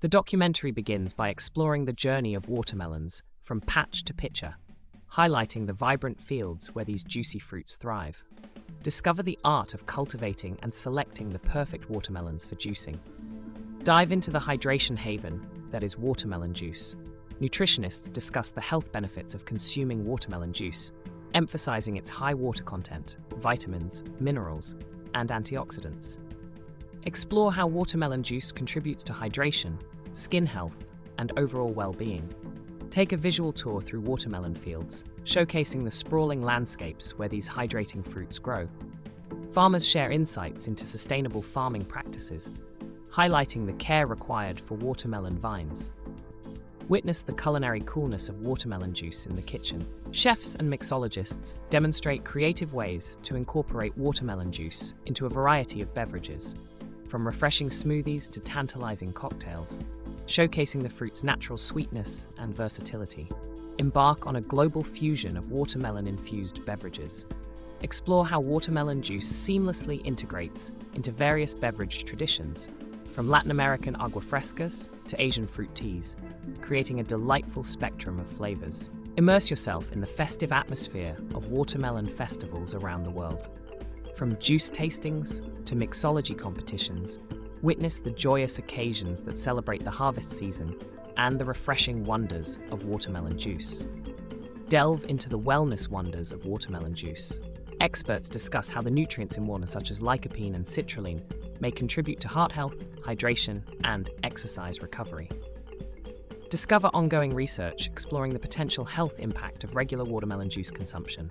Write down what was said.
The documentary begins by exploring the journey of watermelons from patch to pitcher, highlighting the vibrant fields where these juicy fruits thrive. Discover the art of cultivating and selecting the perfect watermelons for juicing. Dive into the hydration haven that is watermelon juice. Nutritionists discuss the health benefits of consuming watermelon juice, emphasizing its high water content, vitamins, minerals, and antioxidants. Explore how watermelon juice contributes to hydration, skin health, and overall well-being. Take a visual tour through watermelon fields, showcasing the sprawling landscapes where these hydrating fruits grow. Farmers share insights into sustainable farming practices, highlighting the care required for watermelon vines. Witness the culinary coolness of watermelon juice in the kitchen. Chefs and mixologists demonstrate creative ways to incorporate watermelon juice into a variety of beverages, from refreshing smoothies to tantalizing cocktails, showcasing the fruit's natural sweetness and versatility. Embark on a global fusion of watermelon-infused beverages. Explore how watermelon juice seamlessly integrates into various beverage traditions, from Latin American agua frescas to Asian fruit teas, creating a delightful spectrum of flavors. Immerse yourself in the festive atmosphere of watermelon festivals around the world. From juice tastings to mixology competitions, witness the joyous occasions that celebrate the harvest season and the refreshing wonders of watermelon juice. Delve into the wellness wonders of watermelon juice. Experts discuss how the nutrients in water, such as lycopene and citrulline, may contribute to heart health, hydration, and exercise recovery. Discover ongoing research exploring the potential health impact of regular watermelon juice consumption.